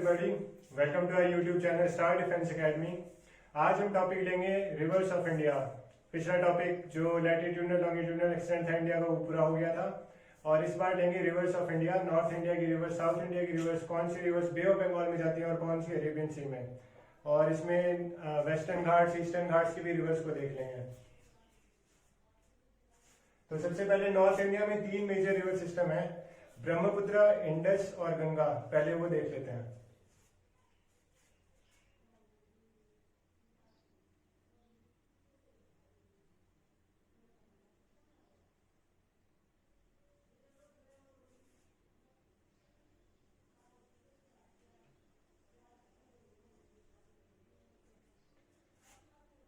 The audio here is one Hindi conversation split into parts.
Everybody, welcome to our YouTube channel Star Defence Academy. आज हम टॉपिक लेंगे रिवर्स ऑफ इंडिया। पिछला टॉपिक जो लैटिट्यूडनल लॉन्गिट्यूडनल एक्सटेंट था इंडिया का वो पूरा हो गया था, और इस बार लेंगे rivers of India. North India की रिवर्स, साउथ इंडिया की रिवर्स, कौन सी रिवर्स बे ऑफ बंगाल में जाती है और कौन सी अरेबियन सी में, और इसमें वेस्टर्न घाट्स ईस्टर्न घाट्स की भी रिवर्स को देख लेंगे। तो सबसे पहले नॉर्थ इंडिया में 3 मेजर रिवर सिस्टम है, ब्रह्मपुत्र, इंडस और गंगा। पहले वो देख लेते हैं।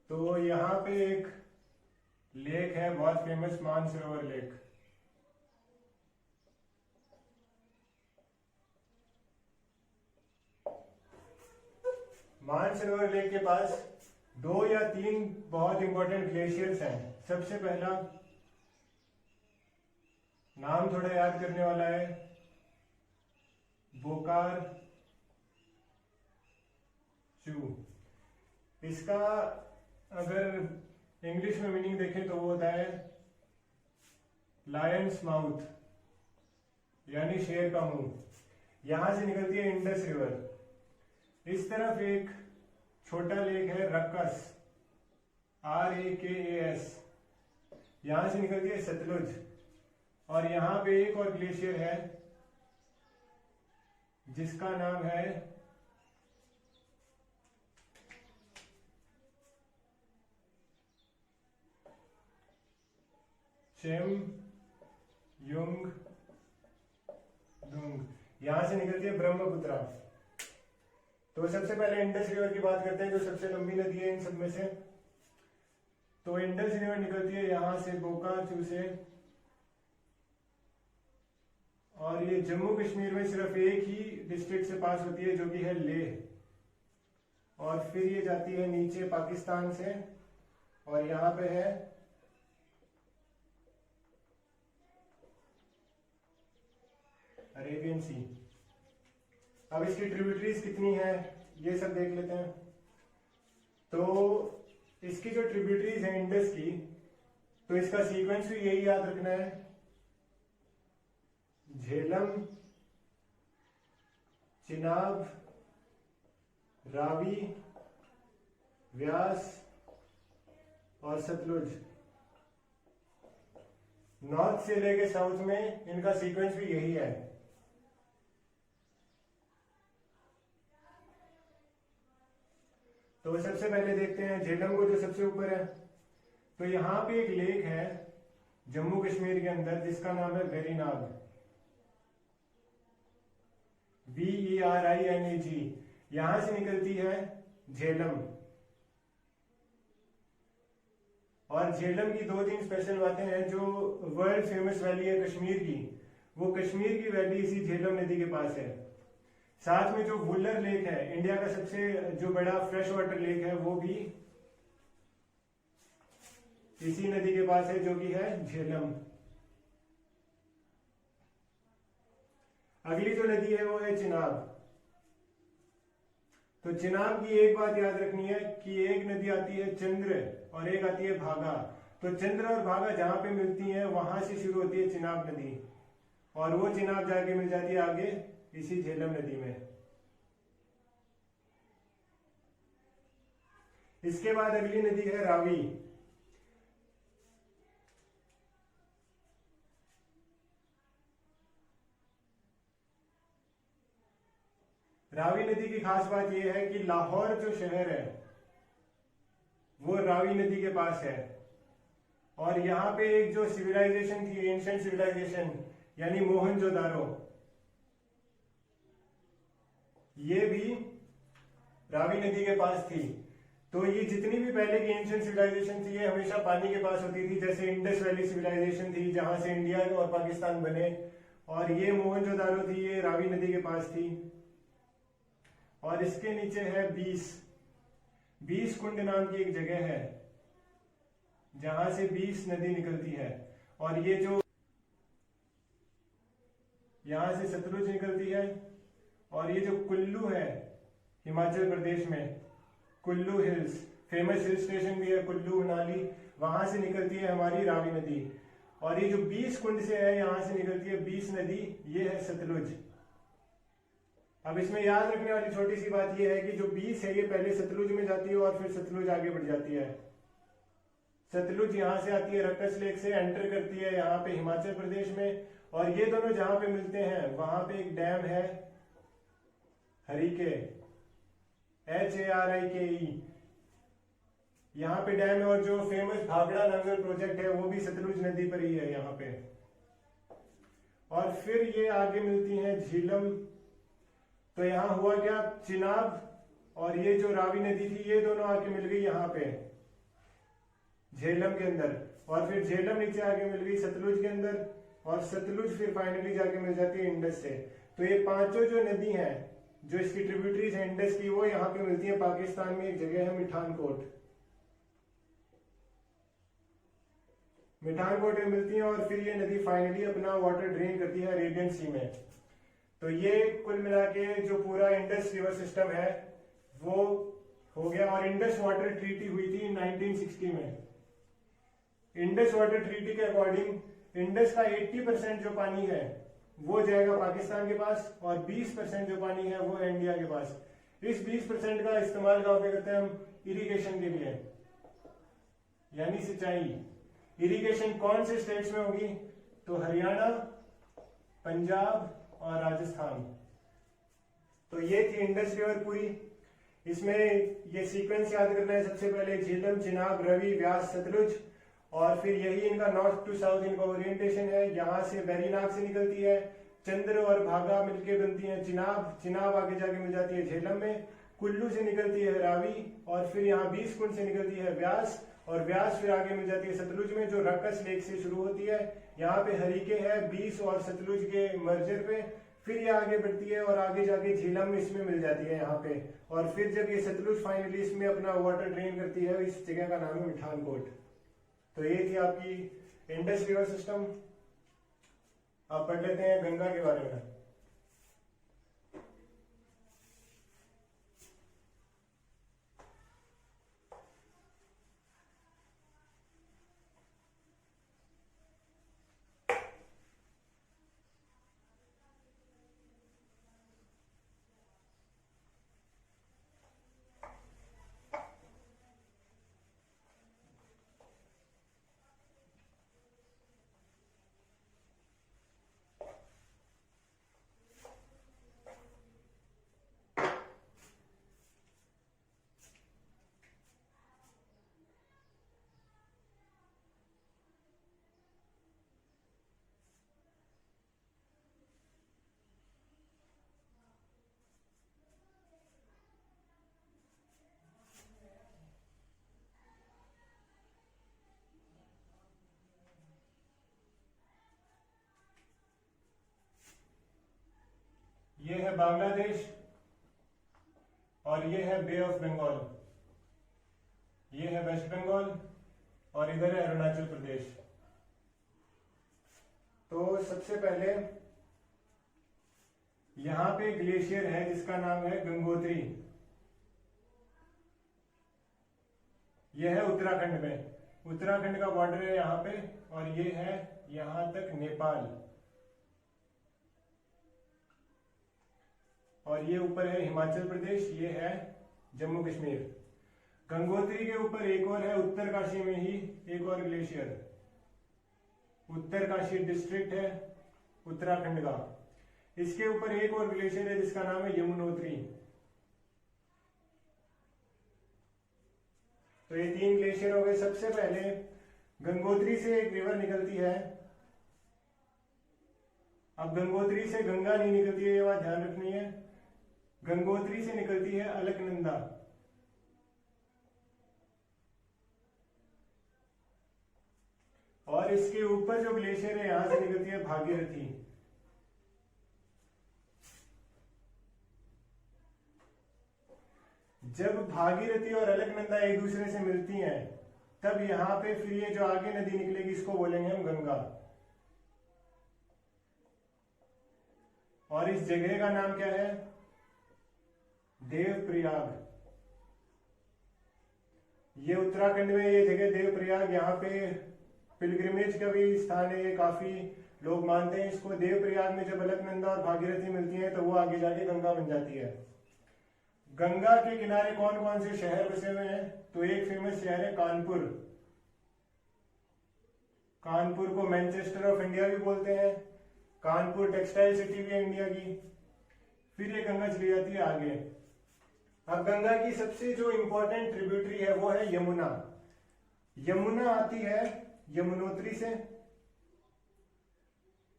तो यहाँ पे एक लेक है बहुत famous, Mansarovar lake. Mansarovar lake के पास 2 या 3 बहुत इंपॉर्टेंट ग्लेशियर्स हैं। सबसे पहला नाम थोड़ा याद करने वाला है, बोकार चू। इसका अगर इंग्लिश में मीनिंग देखें तो वो होता है लायंस माउथ, यानी शेर का मुंह। यहां से निकलती है इंडस रिवर। इस तरफ एक छोटा लेक है रक्कस, RAKAS, यहां से निकलती है सतलुज। और यहां पे एक और ग्लेशियर है जिसका नाम है चेम युंग दुंग। यहां से निकलती है ब्रह्मपुत्र। तो सबसे पहले इंडस रिवर की बात करते हैं, जो सबसे लंबी नदी है इन सब में से। तो इंडस रिवर निकलती है यहां से बोकाचू से, और ये जम्मू कश्मीर में सिर्फ एक ही डिस्ट्रिक्ट से पास होती है जो कि है लेह। और फिर ये जाती है नीचे पाकिस्तान से, और यहां पे है अरेबियन सी। अब इसकी ट्रिब्यूटरीज कितनी है ये सब देख लेते हैं। तो इसकी जो ट्रिब्यूटरीज है इंडस की, तो इसका सीक्वेंस भी यही याद रखना है, झेलम, चिनाब, रावी, व्यास और सतलुज। नॉर्थ से लेके साउथ में इनका सीक्वेंस भी यही है। तो सबसे पहले देखते हैं झेलम को, जो सबसे ऊपर है। तो यहां पे एक लेक है जम्मू कश्मीर के अंदर जिसका नाम है वेरीनाग, VERINAG। यहां से निकलती है झेलम। और झेलम की 2-3 स्पेशल बातें हैं। जो वर्ल्ड फेमस वैली है कश्मीर की, वो कश्मीर की वैली इसी झेलम नदी के पास है। साथ में जो वुलर लेक है, इंडिया का सबसे जो बड़ा फ्रेश वाटर लेक है, वो भी इसी नदी के पास है, जो कि है झेलम। अगली जो नदी है वो है चिनाब। तो चिनाब की एक बात याद रखनी है कि एक नदी आती है चंद्र और एक आती है भागा। तो चंद्र और भागा जहां पे मिलती हैं वहां से शुरू होती है चिनाब नदी, और वो चिनाब जाके मिल जाती है आगे इसी झेलम नदी में। इसके बाद अगली नदी है रावी। रावी नदी की खास बात यह है कि लाहौर जो शहर है वो रावी नदी के पास है। और यहां पे एक जो सिविलाइजेशन थी, एंशिएंट सिविलाइजेशन, यानी मोहनजोदारो, ये भी रावी नदी के पास थी। तो ये जितनी भी पहले की एंशिएंट सिविलाइजेशन थी, ये हमेशा पानी के पास होती थी। जैसे इंडस वैली सिविलाइजेशन थी जहां से इंडिया और पाकिस्तान बने, और ये मोहनजोदारो थी, ये रावी नदी के पास थी। और इसके नीचे है 20 कुंड नाम की एक जगह है जहां से 20 नदी निकलती है। और ये जो यहां से सतलुज निकलती है और ये जो कुल्लू है हिमाचल प्रदेश में, Kullu hills, famous hill station भी है कुल्लू मनाली, वहां से निकलती है हमारी रावी नदी। और ये जो 20 कुंड से है, यहां से निकलती है 20 नदी, ये है सतलुज। अब इसमें याद रखने वाली छोटी सी बात ये है कि जो 20 है ये पहले सतलुज में जाती है और फिर सतलुज आगे बढ़ जाती है। सतलुज यहाँ से आती है रक्कस लेक से, एंटर करती है यहाँ पे हिमाचल प्रदेश में, और ये दोनों जहां पे मिलते हैं वहां पे एक डैम है हरिके, HARIKE, यहाँ पे डैम है। और जो फेमस भाखड़ा नंगल प्रोजेक्ट है वो भी सतलुज नदी पर ही है यहाँ पे। और फिर ये आगे मिलती हैं झीलम। तो यहाँ हुआ क्या, चिनाब और ये जो रावी नदी थी ये दोनों आके मिल गई यहाँ पे झेलम के अंदर, और फिर झेलम नीचे आके मिल गई सतलुज के अंदर, और सतलुज फिर फाइनली जाके मिल जाती है इंडस से। तो ये पांचों जो नदी हैं जो इसकी ट्रिब्यूटरीज है इंडस की, वो यहाँ पे मिलती है पाकिस्तान में, एक जगह है मिठानकोट। मिठानकोट में मिलती है और फिर ये नदी फाइनली अपना वाटर ड्रेन करती है अरेबियन सी में। तो ये कुल मिला के जो पूरा इंडस रिवर सिस्टम है वो हो गया। और इंडस वाटर ट्रीटी हुई थी 1960 में। इंडस वाटर ट्रीटी के अकॉर्डिंग इंडस का 80% जो पानी है वो जाएगा पाकिस्तान के पास, और 20% जो पानी है वो इंडिया के पास। इस 20% का इस्तेमाल कहाँ पे करते हैं हम, इरिगेशन के लिए, यानी सिंचाई। इरिगेशन कौन से स्टेट्स में होगी, तो हरियाणा, पंजाब और राजस्थान। तो ये थी इंडस रिवर पूरी। इसमें ये सीक्वेंस याद करना है, सबसे पहले झेलम, चिनाब, रवि, व्यास, सतलुज, और फिर यही इनका नॉर्थ टू साउथ इनका ओरिएंटेशन है। यहाँ से वेरीनाग से निकलती है, चंद्र और भागा मिलके बनती है चिनाब, चिनाब आगे जाके मिल जाती है झेलम में, कुल्लू से निकलती है रावी, और फिर यहाँ 20 कुंड से निकलती है व्यास, और व्यास फिर आगे मिल जाती है सतलुज में जो रक्कस लेक से शुरू होती है। यहाँ पे हरिके है 20 और सतलुज के मर्जर पे, फिर ये आगे बढ़ती है और आगे जाके झीलम इसमें मिल जाती है यहाँ पे। और फिर जब ये सतलुज फाइनली इसमें अपना वाटर ड्रेन करती है, इस जगह का नाम है मिठानकोट। तो ये थी आपकी इंडस रिवर सिस्टम। आप पढ़ लेते हैं गंगा के बारे में। ये है बांग्लादेश और ये है बे ऑफ बंगाल, ये है वेस्ट बंगाल और इधर है अरुणाचल प्रदेश। तो सबसे पहले यहां पे ग्लेशियर है जिसका नाम है गंगोत्री। यह है उत्तराखंड में, उत्तराखंड का बॉर्डर है यहाँ पे, और ये है यहां तक नेपाल, और ये ऊपर है हिमाचल प्रदेश, ये है जम्मू कश्मीर। गंगोत्री के ऊपर एक और है उत्तरकाशी में ही एक और ग्लेशियर, उत्तरकाशी डिस्ट्रिक्ट है उत्तराखंड का। इसके ऊपर एक और ग्लेशियर है जिसका नाम है यमुनोत्री। तो ये 3 ग्लेशियर हो गए। सबसे पहले गंगोत्री से एक रिवर निकलती है। अब गंगोत्री से गंगा नहीं निकलती है, ये बात ध्यान रखनी है। गंगोत्री से निकलती है अलकनंदा, और इसके ऊपर जो ग्लेशियर है यहां से निकलती है भागीरथी। जब भागीरथी और अलकनंदा एक दूसरे से मिलती हैं तब यहां पे फिर ये जो आगे नदी निकलेगी इसको बोलेंगे हम गंगा, और इस जगह का नाम क्या है, देवप्रयाग, ये उत्तराखंड में ये जगह देवप्रयाग, यहाँ पे पिलग्रिमेज का भी स्थान है, ये काफी लोग मानते हैं इसको। देवप्रयाग में जब अलकनंदा और भागीरथी मिलती है तो वो आगे जाके गंगा बन जाती है। गंगा के किनारे कौन कौन से शहर बसे हुए हैं? तो एक फेमस शहर है कानपुर। कानपुर को मैनचेस्टर ऑफ इंडिया भी बोलते हैं। कानपुर टेक्सटाइल सिटी भी है इंडिया की। फिर ये गंगा चली जाती है आगे। अब गंगा की सबसे जो इंपॉर्टेंट ट्रिब्यूटरी है वो है यमुना। यमुना आती है यमुनोत्री से,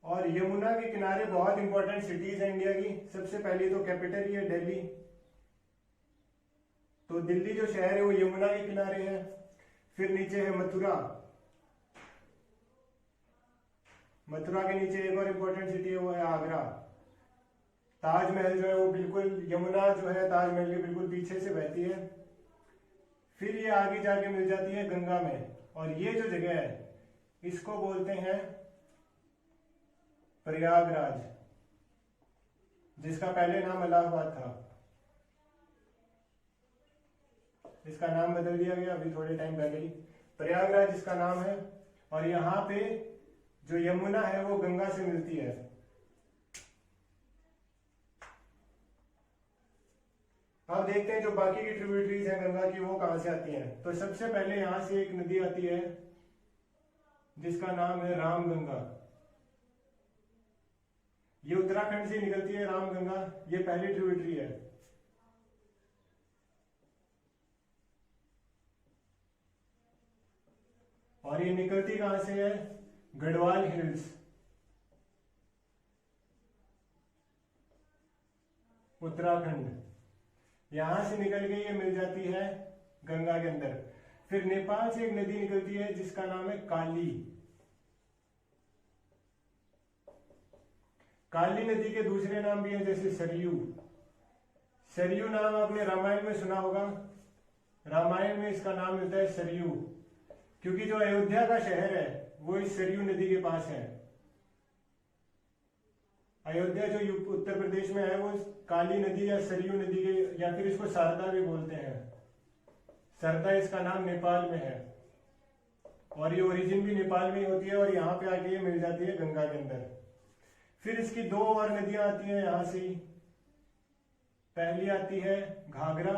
और यमुना के किनारे बहुत इंपॉर्टेंट सिटीज है इंडिया की। सबसे पहली तो कैपिटल ही है दिल्ली, तो दिल्ली जो शहर है वो यमुना के किनारे है। फिर नीचे है मथुरा, मथुरा के नीचे एक और इंपॉर्टेंट सिटी है वो है आगरा। ताजमहल जो है वो बिल्कुल यमुना जो है ताजमहल के बिल्कुल पीछे से बहती है। फिर ये आगे जाके मिल जाती है गंगा में, और ये जो जगह है इसको बोलते हैं प्रयागराज, जिसका पहले नाम इलाहाबाद था। इसका नाम बदल दिया गया अभी थोड़े टाइम पहले ही। प्रयागराज इसका नाम है, और यहाँ पे जो यमुना है वो गंगा से मिलती है। अब देखते हैं जो बाकी की ट्रिब्यूटरीज हैं गंगा की वो कहां से आती हैं। तो सबसे पहले यहां से एक नदी आती है जिसका नाम है रामगंगा। ये उत्तराखंड से निकलती है रामगंगा, ये पहली ट्रिब्यूटरी है। और ये निकलती कहां से है? गढ़वाल हिल्स, उत्तराखंड। यहां से निकल के ये मिल जाती है गंगा के अंदर। फिर नेपाल से एक नदी निकलती है जिसका नाम है काली। काली नदी के दूसरे नाम भी हैं जैसे सरयू। सरयू नाम आपने रामायण में सुना होगा। रामायण में इसका नाम मिलता है सरयू, क्योंकि जो अयोध्या का शहर है वो इस सरयू नदी के पास है। अयोध्या जो उत्तर प्रदेश में है वो काली नदी या सरयू नदी के, या फिर इसको शारदा भी बोलते हैं। शारदा इसका नाम नेपाल में है, और ये ओरिजिन भी नेपाल में ही होती है, और यहाँ पे आके ये मिल जाती है गंगा के अंदर। फिर इसकी दो और नदियां आती हैं यहां से ही। पहली आती है घाघरा,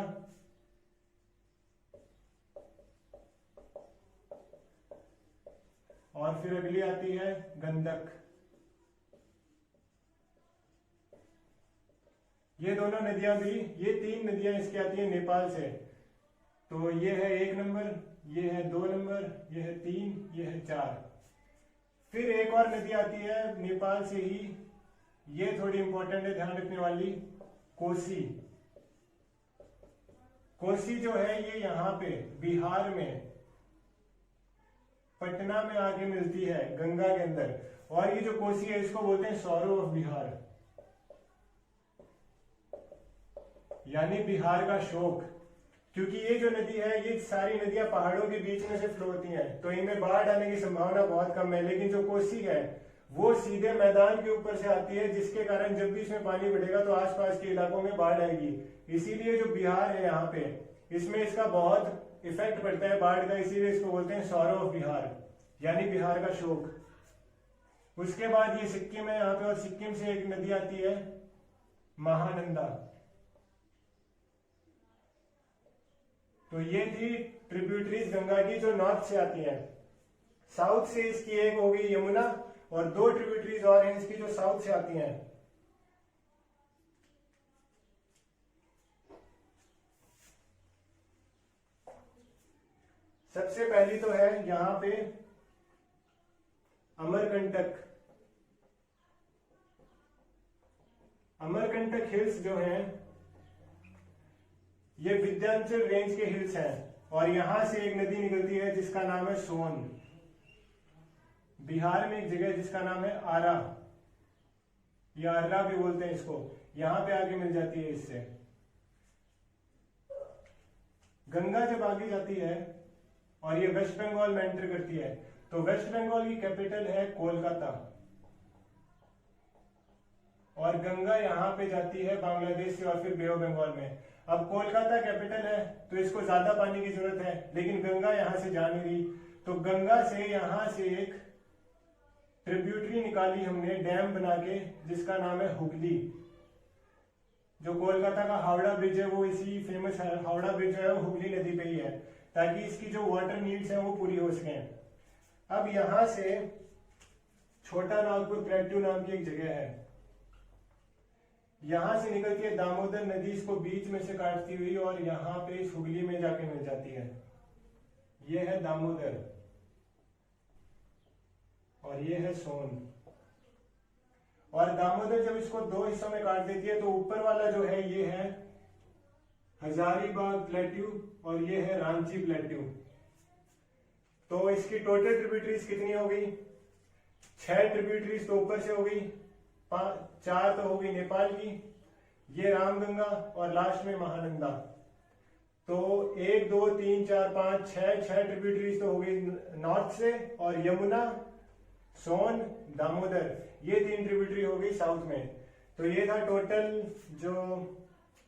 और फिर अगली आती है गंडक। ये दोनों नदियां भी, ये तीन नदियां इसकी आती हैं नेपाल से। तो ये है 1 नंबर, ये है 2 नंबर, ये है 3, ये है 4। फिर एक और नदी आती है नेपाल से ही, ये थोड़ी इंपॉर्टेंट है ध्यान रखने वाली, कोसी। कोसी जो है ये यहाँ पे बिहार में पटना में आके मिलती है गंगा के अंदर, और ये जो कोसी है इसको बोलते हैं सौरो ऑफ बिहार, यानी बिहार का शोक। क्योंकि ये जो नदी है ये सारी नदियां पहाड़ों के बीच में से फ्लो होती हैं, तो इनमें बाढ़ आने की संभावना बहुत कम है। लेकिन जो कोसी है वो सीधे मैदान के ऊपर से आती है, जिसके कारण जब भी इसमें पानी बढ़ेगा तो आसपास के इलाकों में बाढ़ आएगी। इसीलिए जो बिहार है यहाँ पे, इसमें इसका बहुत इफेक्ट पड़ता है बाढ़ का, इसीलिए इसको बोलते हैं सौरो ऑफ बिहार, यानी बिहार का शोक। उसके बाद ये सिक्किम है यहाँ पे, और सिक्किम से एक नदी आती है महानंदा। तो ये थी ट्रिब्यूटरीज गंगा की जो नॉर्थ से आती हैं। साउथ से इसकी एक हो गई यमुना, और 2 ट्रिब्यूटरीज और हैं इसकी जो साउथ से आती हैं। सबसे पहली तो है यहां पे अमरकंटक। अमरकंटक हिल्स जो हैं ये विंध्याचल रेंज के हिल्स हैं, और यहां से एक नदी निकलती है जिसका नाम है सोन। बिहार में एक जगह जिसका नाम है आरा, या अर्रा भी बोलते हैं इसको, यहां पे आके मिल जाती है इससे। गंगा जब आगे जाती है और ये वेस्ट बंगाल में एंटर करती है, तो वेस्ट बंगाल की कैपिटल है कोलकाता, और गंगा यहाँ पे जाती है बांग्लादेश से और फिर बे ऑफ बंगाल में। अब कोलकाता कैपिटल है तो इसको ज्यादा पानी की जरूरत है, लेकिन गंगा यहाँ से जा नहीं रही, तो गंगा से यहाँ से एक ट्रिब्यूटरी निकाली हमने डैम बना के, जिसका नाम है हुगली। जो कोलकाता का हावड़ा ब्रिज है वो इसी फेमस हावड़ा ब्रिज है वो हुगली नदी पे ही है, ताकि इसकी जो वाटर नीड्स है वो पूरी हो सके। अब यहां से छोटा नागपुर प्लेट्यू नाम की एक जगह है, यहां से निकलती है दामोदर नदी, इसको बीच में से काटती हुई और यहाँ पे इस हुगली में जाके मिल जाती है। ये है दामोदर और ये है सोन। और दामोदर जब इसको दो हिस्सों में काट देती है तो ऊपर वाला जो है ये है हजारीबाग प्लेट्यू और ये है रांची प्लेट्यू। तो इसकी टोटल ट्रिब्यूटरीज कितनी हो गई? 6 ट्रिब्यूटरीज तो ऊपर से हो गई, 4 तो हो गई नेपाल की, ये रामगंगा और लास्ट में महानंदा। तो 1 2 3 4 5 6 ट्रिब्यूटरीज तो हो गई नॉर्थ से, और यमुना, सोन, दामोदर, ये 3 ट्रिब्यूटरी हो गई साउथ में। तो ये था टोटल जो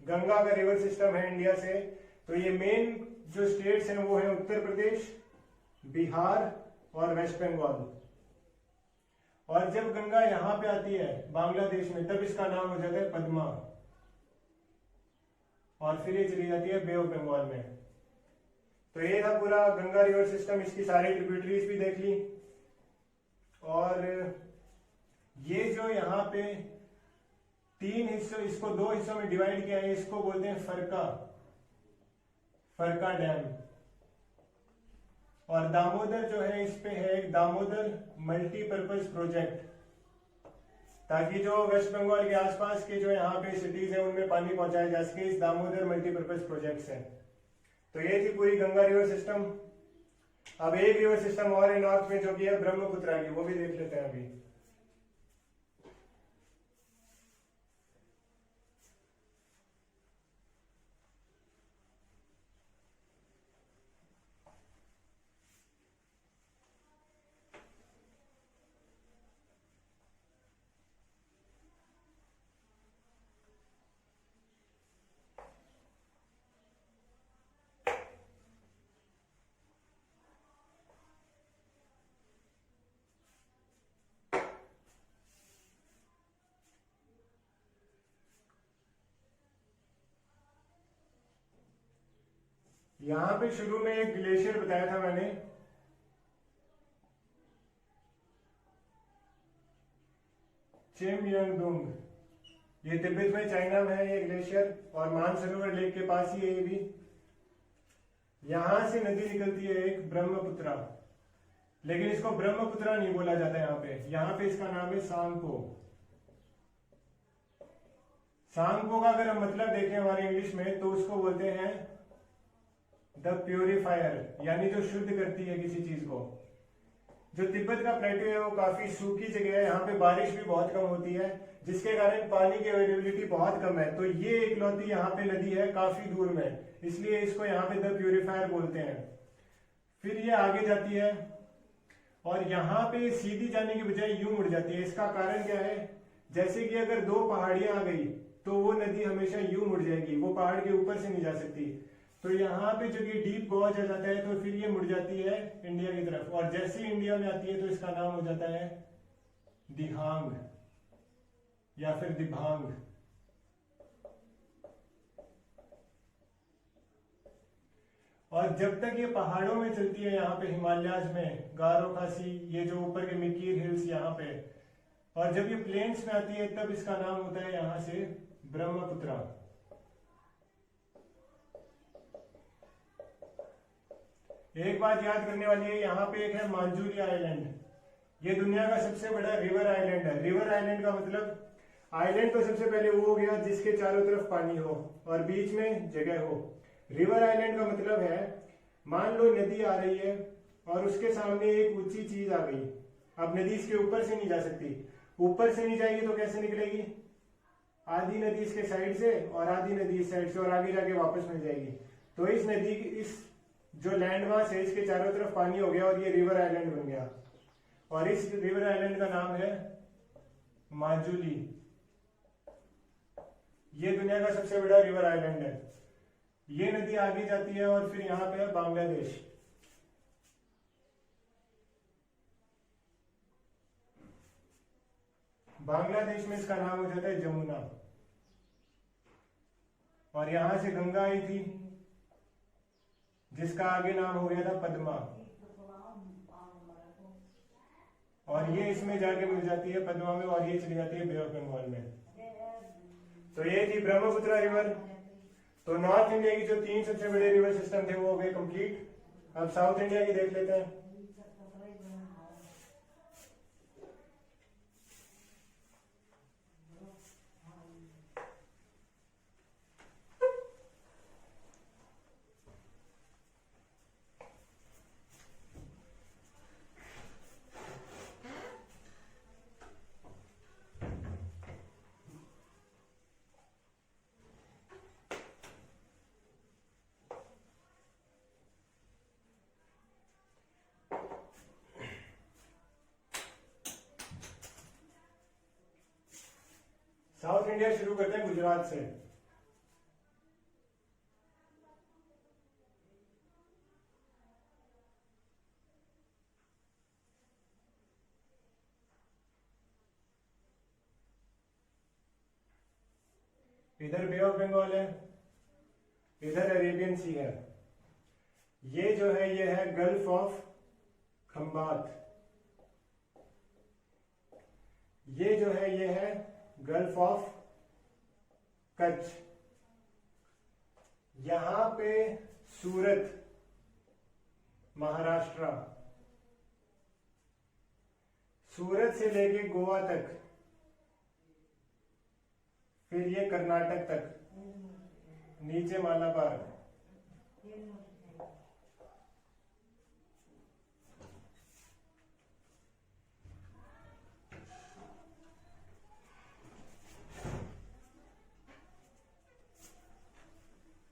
गंगा का रिवर सिस्टम है इंडिया से। तो ये मेन जो स्टेट्स हैं वो है उत्तर प्रदेश, बिहार और वेस्ट बंगाल। और जब गंगा यहां पे आती है बांग्लादेश में, तब इसका नाम हो जाता है पद्मा, और फिर ये चली जाती है बे ऑफ बंगाल में। तो ये था पूरा गंगा रिवर सिस्टम, इसकी सारी ट्रिब्यूटरीज भी देख ली। और ये जो यहाँ पे 3 हिस्सों, इसको 2 हिस्सों में डिवाइड किया है, इसको बोलते हैं फरका डैम। और दामोदर जो है, इस पे है एक दामोदर मल्टीपर्पज प्रोजेक्ट, ताकि जो वेस्ट बंगाल के आसपास के जो यहाँ पे सिटीज है उनमें पानी पहुंचाया जा सके, इस दामोदर मल्टीपर्पज प्रोजेक्ट से। तो ये थी पूरी गंगा रिवर सिस्टम। अब एक रिवर सिस्टम और है नॉर्थ में जो कि है ब्रह्मपुत्रा की, वो भी देख लेते हैं अभी। यहां पे शुरू में एक ग्लेशियर बताया था मैंने, चेमयंगडुंग, ये तिब्बत में, चाइना में है ये ग्लेशियर, और मानसरोवर लेक के पास ही है ये भी। यहां से नदी निकलती है एक ब्रह्मपुत्रा, लेकिन इसको ब्रह्मपुत्रा नहीं बोला जाता यहाँ पे इसका नाम है सांगपो। सांगपो का अगर हम मतलब देखें हमारे इंग्लिश में, तो उसको बोलते हैं द प्योरीफायर, यानी जो शुद्ध करती है किसी चीज को। जो तिब्बत का प्लेट्यू है वो काफी सूखी जगह है, यहाँ पे बारिश भी बहुत कम होती है, जिसके कारण पानी की अवेलेबिलिटी बहुत कम है। तो ये इकलौती यहाँ पे नदी है काफी दूर में, इसलिए इसको यहाँ पे द प्योरीफायर बोलते हैं। फिर ये आगे जाती है और यहाँ पे सीधी जाने की बजाय यूं मुड़ जाती है। इसका कारण क्या है? जैसे कि अगर 2 पहाड़ियां आ गई तो वो नदी हमेशा यूं मुड़ जाएगी, वो पहाड़ के ऊपर से नहीं जा सकती। तो यहाँ पे जो कि डीप गॉज आ जाता है, तो फिर ये मुड़ जाती है इंडिया की तरफ, और जैसे ही इंडिया में आती है तो इसका नाम हो जाता है दिहांग या फिर दिभांग। और जब तक ये पहाड़ों में चलती है, यहाँ पे हिमालयाज में, गारो खासी, ये जो ऊपर के मिकीर हिल्स यहाँ पे, और जब ये प्लेन्स में आती है तब इसका नाम होता है यहाँ से ब्रह्मपुत्रा। एक बात याद करने वाली है, यहाँ पे एक है मांजुली आइलैंड, ये दुनिया का सबसे बड़ा रिवर आइलैंड है। रिवर आइलैंड का मतलब, आइलैंड तो सबसे पहले वो हो गया जिसके चारों तरफ पानी हो और बीच में जगह हो। रिवर आइलैंड का मतलब है, मान लो नदी आ रही है और उसके सामने एक ऊंची चीज आ गई, अब नदी इसके ऊपर से नहीं जा सकती, ऊपर से नहीं जाएगी तो कैसे निकलेगी? आधी नदी इसके साइड से और आधी नदी इस साइड से, और आगे जाके वापस मिल जाएगी। तो इस नदी की, इस जो लैंड मास है, इसके चारों तरफ पानी हो गया और ये रिवर आइलैंड बन गया, और इस रिवर आइलैंड का नाम है माजुली। ये दुनिया का सबसे बड़ा रिवर आइलैंड है। ये नदी आगे जाती है और फिर यहाँ पे है बांग्लादेश। बांग्लादेश में इसका नाम हो जाता है जमुना। और यहां से गंगा आई थी जिसका आगे नाम हो गया था पद्मा। और ये इसमें जाके मिल जाती है पद्मा में और ये चली जाती है बे ऑफ बंगाल में। तो ये थी ब्रह्मपुत्र रिवर। तो नॉर्थ इंडिया की जो 3 सबसे बड़े रिवर सिस्टम थे वो हो गए कंप्लीट। अब साउथ इंडिया की देख लेते हैं। साउथ इंडिया शुरू करते हैं गुजरात से। इधर बे ऑफ बंगाल है, इधर अरेबियन सी है। ये जो है ये है गल्फ ऑफ खंबात। ये जो है ये है गल्फ ऑफ कच्छ। यहां पे सूरत महाराष्ट्र, सूरत से लेके गोवा तक, फिर ये कर्नाटक तक, नीचे मालाबार।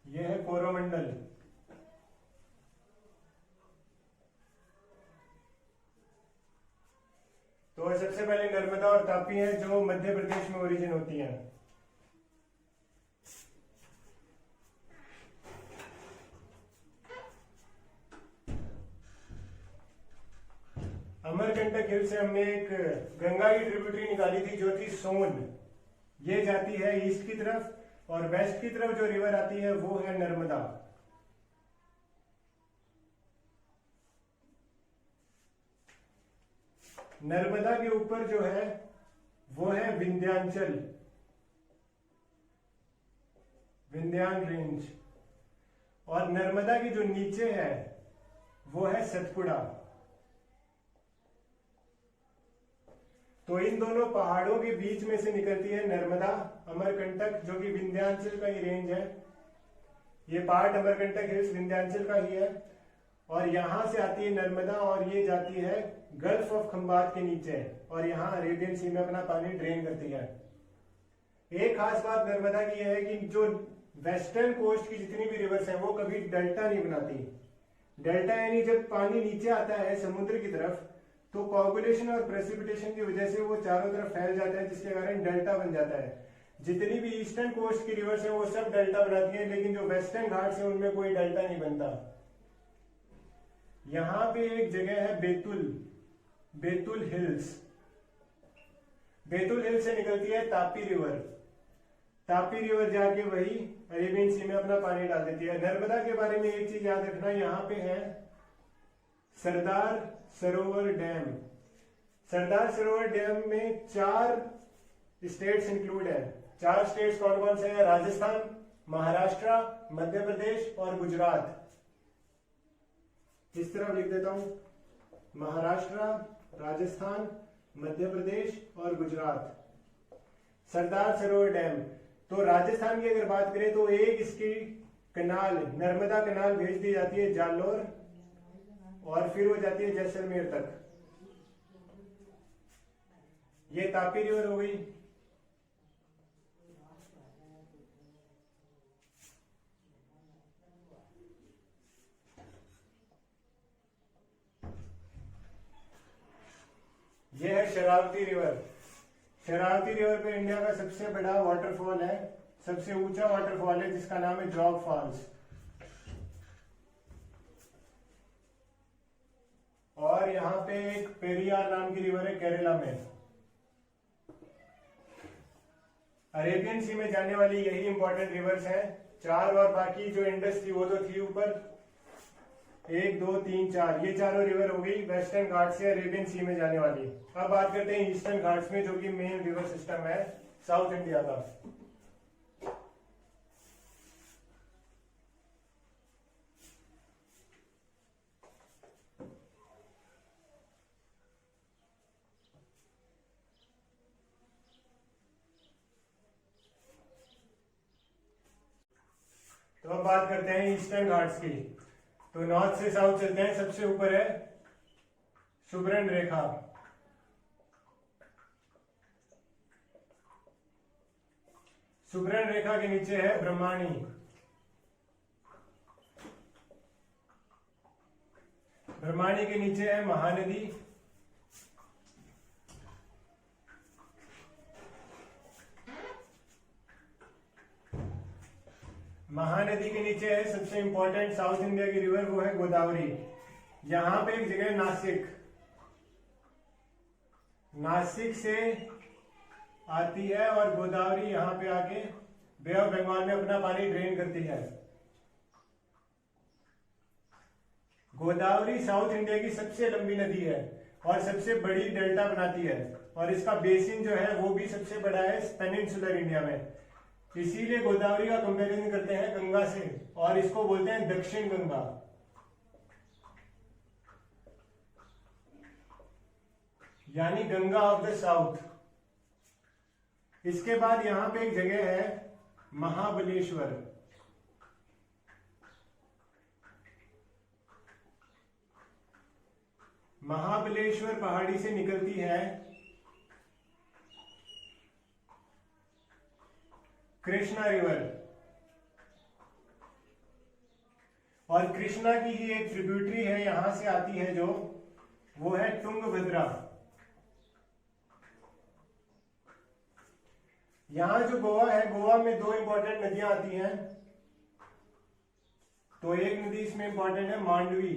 यह है कोरोमंडल। तो सबसे पहले नर्मदा और तापी है जो मध्य प्रदेश में ओरिजिन होती हैं। अमरकंटक हिल से हमने एक गंगा की ट्रिब्यूटरी निकाली थी जो थी सोन। ये जाती है ईस्ट की तरफ और वेस्ट की तरफ जो रिवर आती है वो है नर्मदा। नर्मदा के ऊपर जो है वो है विंध्यांचल, विंध्यान रेंज। और नर्मदा की जो नीचे है वो है सतपुड़ा। तो इन दोनों पहाड़ों के बीच में से निकलती है नर्मदा। अमरकंटक जो कि विंध्यांचल का ही रेंज है, ये पार्ट अमरकंटक हिल्स विंध्यांचल का ही है। और यहां से आती है नर्मदा और ये जाती है गल्फ ऑफ खंबात के नीचे और यहाँ अरेबियन सी में अपना पानी ड्रेन करती है। एक खास बात नर्मदा की है कि जो वेस्टर्न कोस्ट की जितनी भी रिवर्स हैं वो कभी डेल्टा नहीं बनाती। डेल्टा यानी जब पानी नीचे आता है समुद्र की तरफ तो कोगुलेशन और प्रेसिपिटेशन की वजह से वो चारों तरफ फैल जाता है जिसके कारण डेल्टा बन जाता है। जितनी भी ईस्टर्न कोस्ट की रिवर्स हैं वो सब डेल्टा बनाती हैं, लेकिन जो वेस्टर्न घाट्स हैं उनमें कोई डेल्टा नहीं बनता। यहां पे एक जगह है बेतुल, बेतुल हिल्स। बेतुल हिल से निकलती है तापी रिवर। तापी रिवर जाके वही अरेबियन सी में अपना पानी डाल देती है। नर्मदा के बारे में एक चीज याद रखना, यहाँ पे है सरदार सरोवर डैम। सरदार सरोवर डैम में 4 स्टेट्स इंक्लूड है। 4 स्टेट्स कौन कौन से हैं? राजस्थान, महाराष्ट्र, मध्य प्रदेश और गुजरात। इस तरह लिख देता हूं, महाराष्ट्र, राजस्थान, मध्य प्रदेश और गुजरात। सरदार सरोवर डैम। तो राजस्थान की अगर बात करें तो एक इसकी कनाल, नर्मदा कनाल भेज दी जाती है जालोर और फिर वो जाती है जैसलमेर तक। ये तापी रिवर हो गई। ये है शरावती रिवर। शरावती रिवर पे इंडिया का सबसे बड़ा वाटरफॉल है सबसे ऊंचा वाटरफॉल है जिसका नाम है जॉग फॉल्स। और यहाँ पे एक पेरियार नाम की रिवर है केरला में। अरेबियन सी में जाने वाली यही इंपॉर्टेंट रिवर्स हैं चार, और बाकी जो इंडस थी वो तो थी ऊपर, 1 2 3 4, ये चारों रिवर हो गई वेस्टर्न घाट से अरेबियन सी में जाने वाली। अब बात करते हैं ईस्टर्न घाट्स में, जो कि मेन रिवर सिस्टम है साउथ इंडिया का। तो अब बात करते हैं ईस्टर्न घाट्स की। तो नॉर्थ से साउथ चलते हैं। सबसे ऊपर है सुब्रन रेखा, सुब्रन रेखा के नीचे है ब्रह्माणी, ब्रह्माणी के नीचे है महानदी, महानदी के नीचे है सबसे इंपॉर्टेंट साउथ इंडिया की रिवर, वो है गोदावरी। यहां पे एक जगह है नासिक, नासिक से आती है और गोदावरी यहां पे आके बे ऑफ बंगाल में अपना पानी ड्रेन करती है। गोदावरी साउथ इंडिया की सबसे लंबी नदी है और सबसे बड़ी डेल्टा बनाती है, और इसका बेसिन जो है वो भी सबसे बड़ा है पेनिनसुलर इंडिया में। इसीलिए गोदावरी का कंपैरिजन करते हैं गंगा से, और इसको बोलते हैं दक्षिण गंगा। यानी गंगा ऑफ द साउथ। इसके बाद यहां पे एक जगह है महाबलेश्वर। महाबलेश्वर पहाड़ी से निकलती है कृष्णा रिवर, और कृष्णा की ही एक ट्रिब्यूटरी है यहां से आती है जो, वो है तुंगभद्रा। यहां जो गोवा है, गोवा में दो इंपॉर्टेंट नदियां आती हैं। तो एक नदी इसमें इंपॉर्टेंट है मांडवी।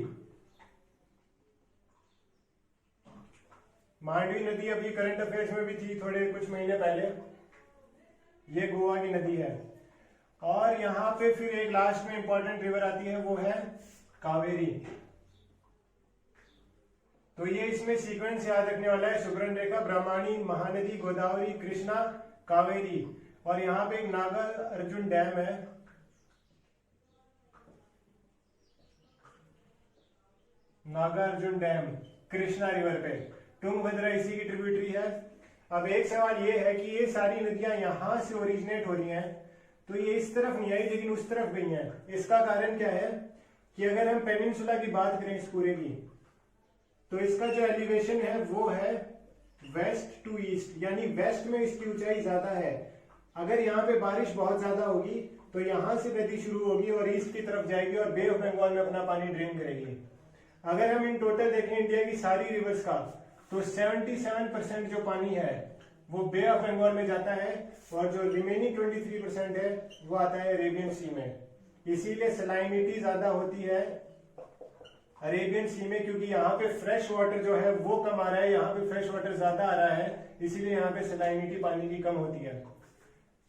मांडवी नदी अभी करंट अफेयर्स में भी थी थोड़े कुछ महीने पहले। ये गोवा की नदी है। और यहां पे फिर एक लास्ट में इंपॉर्टेंट रिवर आती है, वो है कावेरी। तो ये इसमें सीक्वेंस याद रखने वाला है, सुब्रन रेखा, ब्रह्माणी, महानदी, गोदावरी, कृष्णा, कावेरी। और यहां पे एक नागार्जुन डैम है, नागार्जुन डैम कृष्णा रिवर पे। तुंगभद्रा इसी की ट्रिब्यूटरी है। अब एक सवाल ये है कि ये सारी नदियां यहां से ओरिजिनेट हो रही हैं, तो ये इस तरफ नहीं आई लेकिन उस तरफ गई हैं। इसका कारण क्या है कि अगर हम पेनिनसुला की बात करें इस पूरे की, तो इसका जो एलिवेशन है वो है वेस्ट टू ईस्ट, यानी वेस्ट में इसकी ऊंचाई ज्यादा है। अगर यहाँ पे बारिश बहुत ज्यादा होगी तो यहां से नदी शुरू होगी और ईस्ट की तरफ जाएगी और बे ऑफ बंगाल में अपना पानी ड्रेन करेगी। अगर हम इन टोटल देखें इंडिया की सारी रिवर्स का, तो 77% जो पानी है वो बे ऑफ बंगाल में जाता है, और जो रिमेनिंग 23% है वो आता है अरेबियन सी में। इसीलिए सलाइनिटी ज्यादा होती है अरेबियन सी में, क्योंकि यहाँ पे फ्रेश वाटर जो है वो कम आ रहा है, यहाँ पे फ्रेश वाटर ज्यादा आ रहा है, इसीलिए यहाँ पे सलाइनिटी पानी की कम होती है।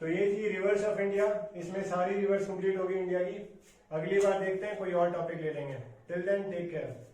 तो ये थी रिवर्स ऑफ इंडिया। इसमें सारी रिवर्स कंप्लीट होगी इंडिया की। अगली बार देखते हैं, कोई और टॉपिक ले लेंगे। Till then take care.